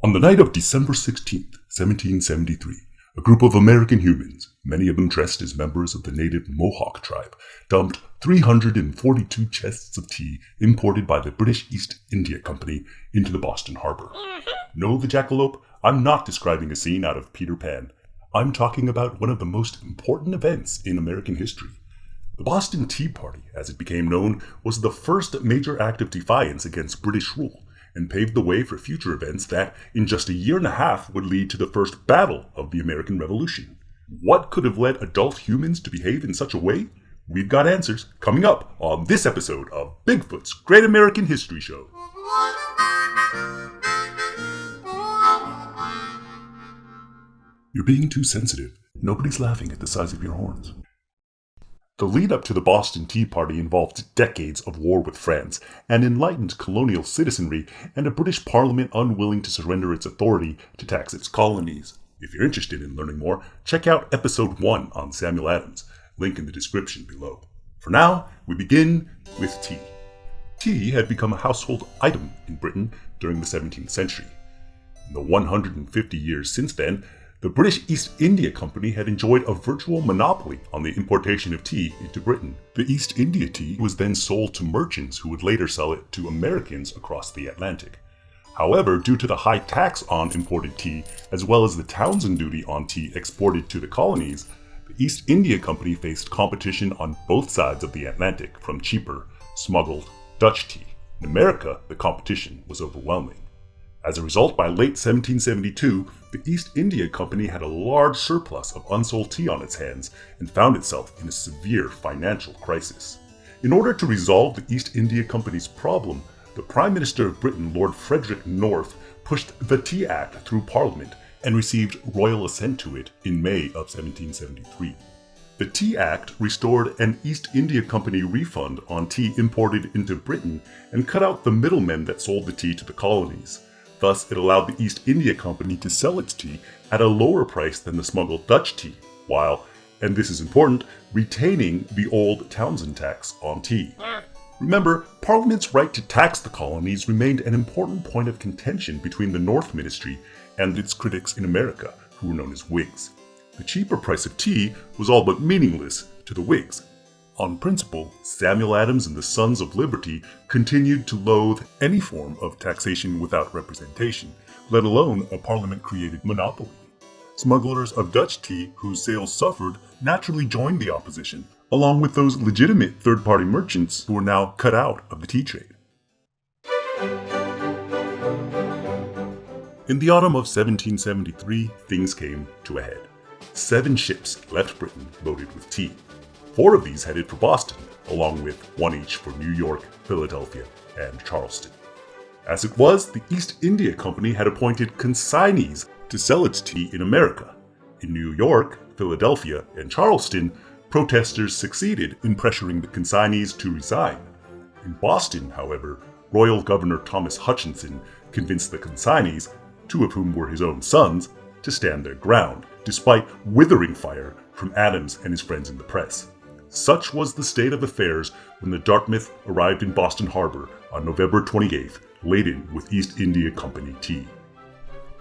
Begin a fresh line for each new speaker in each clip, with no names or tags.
On the night of December 16th, 1773, a group of American humans, many of them dressed as members of the native Mohawk tribe, dumped 342 chests of tea imported by the British East India Company into the Boston harbor. No, the Jackalope, I'm not describing a scene out of Peter Pan. I'm talking about one of the most important events in American history. The Boston Tea Party, as it became known, was the first major act of defiance against British rule, and paved the way for future events that, in just a year and a half, would lead to the first battle of the American Revolution. What could have led adult humans to behave in such a way? We've got answers coming up on this episode of Bigfoot's Great American History Show. You're being too sensitive. Nobody's laughing at the size of your horns. The lead-up to the Boston Tea Party involved decades of war with France, an enlightened colonial citizenry, and a British Parliament unwilling to surrender its authority to tax its colonies. If you're interested in learning more, check out episode 1 on Samuel Adams, link in the description below. For now, we begin with tea. Tea had become a household item in Britain during the 17th century. In the 150 years since then, the British East India Company had enjoyed a virtual monopoly on the importation of tea into Britain. The East India tea was then sold to merchants who would later sell it to Americans across the Atlantic. However, due to the high tax on imported tea, as well as the Townshend duty on tea exported to the colonies, the East India Company faced competition on both sides of the Atlantic from cheaper, smuggled Dutch tea. In America, the competition was overwhelming. As a result, by late 1772, the East India Company had a large surplus of unsold tea on its hands and found itself in a severe financial crisis. In order to resolve the East India Company's problem, the Prime Minister of Britain, Lord Frederick North, pushed the Tea Act through Parliament and received royal assent to it in May of 1773. The Tea Act restored an East India Company refund on tea imported into Britain and cut out the middlemen that sold the tea to the colonies. Thus, it allowed the East India Company to sell its tea at a lower price than the smuggled Dutch tea, while, and this is important, retaining the old Townshend tax on tea. Remember, Parliament's right to tax the colonies remained an important point of contention between the North Ministry and its critics in America, who were known as Whigs. The cheaper price of tea was all but meaningless to the Whigs. On principle, Samuel Adams and the Sons of Liberty continued to loathe any form of taxation without representation, let alone a parliament-created monopoly. Smugglers of Dutch tea whose sales suffered naturally joined the opposition, along with those legitimate third-party merchants who were now cut out of the tea trade. In the autumn of 1773, things came to a head. 7 ships left Britain loaded with tea. 4 of these headed for Boston, along with 1 each for New York, Philadelphia, and Charleston. As it was, the East India Company had appointed consignees to sell its tea in America. In New York, Philadelphia, and Charleston, protesters succeeded in pressuring the consignees to resign. In Boston, however, Royal Governor Thomas Hutchinson convinced the consignees, 2 of whom were his own sons, to stand their ground, despite withering fire from Adams and his friends in the press. Such was the state of affairs when the Dartmouth arrived in Boston Harbor on November 28th, laden with East India Company tea.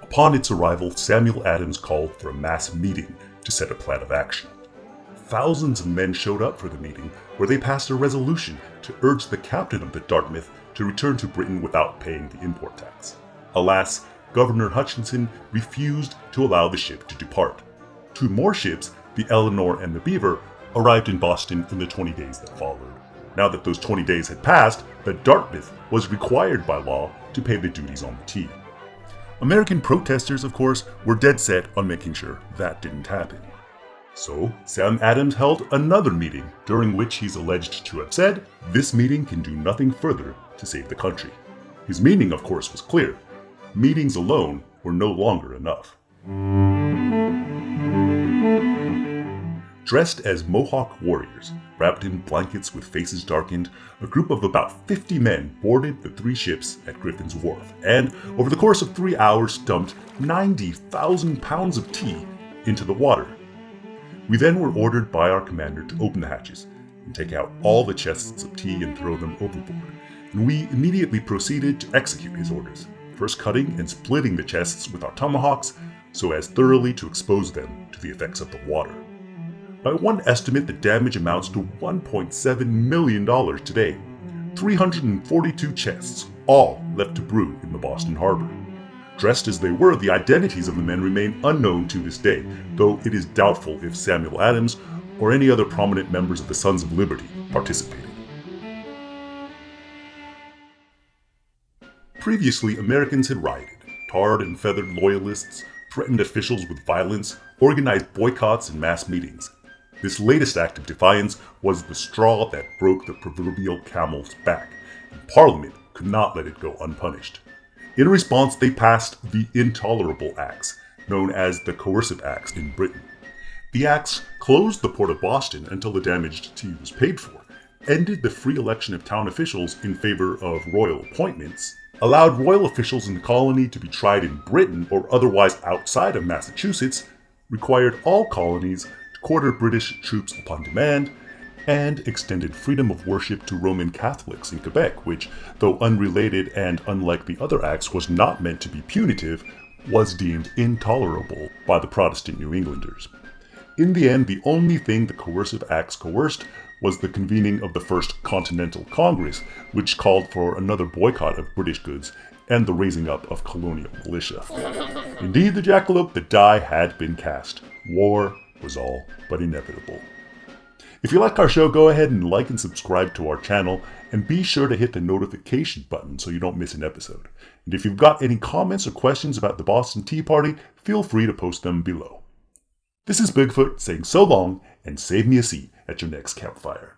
Upon its arrival, Samuel Adams called for a mass meeting to set a plan of action. Thousands of men showed up for the meeting, where they passed a resolution to urge the captain of the Dartmouth to return to Britain without paying the import tax. Alas, Governor Hutchinson refused to allow the ship to depart. 2 more ships, the Eleanor and the Beaver, arrived in Boston in the 20 days that followed. Now that those 20 days had passed, the Dartmouth was required by law to pay the duties on the tea. American protesters, of course, were dead set on making sure that didn't happen. So, Sam Adams held another meeting, during which he's alleged to have said, "This meeting can do nothing further to save the country." His meaning, of course, was clear. Meetings alone were no longer enough. Dressed as Mohawk warriors, wrapped in blankets with faces darkened, a group of about 50 men boarded the 3 ships at Griffin's Wharf, and over the course of 3 hours dumped 90,000 pounds of tea into the water. We then were ordered by our commander to open the hatches and take out all the chests of tea and throw them overboard, and we immediately proceeded to execute his orders. first cutting and splitting the chests with our tomahawks so as thoroughly to expose them to the effects of the water. By one estimate, the damage amounts to $1.7 million today. 342 chests, all left to brew in the Boston harbor. Dressed as they were, the identities of the men remain unknown to this day, though it is doubtful if Samuel Adams or any other prominent members of the Sons of Liberty participated. Previously, Americans had rioted, tarred and feathered loyalists, threatened officials with violence, organized boycotts and mass meetings. This latest act of defiance was the straw that broke the proverbial camel's back, and Parliament could not let it go unpunished. In response, they passed the Intolerable Acts, known as the Coercive Acts in Britain. The acts closed the port of Boston until the damage to tea was paid for, ended the free election of town officials in favor of royal appointments, allowed royal officials in the colony to be tried in Britain or otherwise outside of Massachusetts, required all colonies to quarter British troops upon demand, and extended freedom of worship to Roman Catholics in Quebec, which, though unrelated and unlike the other acts was not meant to be punitive, was deemed intolerable by the Protestant New Englanders. In the end, the only thing the coercive acts coerced was the convening of the First Continental Congress, which called for another boycott of British goods and the raising up of colonial militia. Indeed, the jackalope, the die had been cast. War was all but inevitable. If you like our show, go ahead and like and subscribe to our channel, and be sure to hit the notification button so you don't miss an episode. And if you've got any comments or questions about the Boston Tea Party, feel free to post them below. This is Bigfoot saying so long, and save me a seat at your next campfire.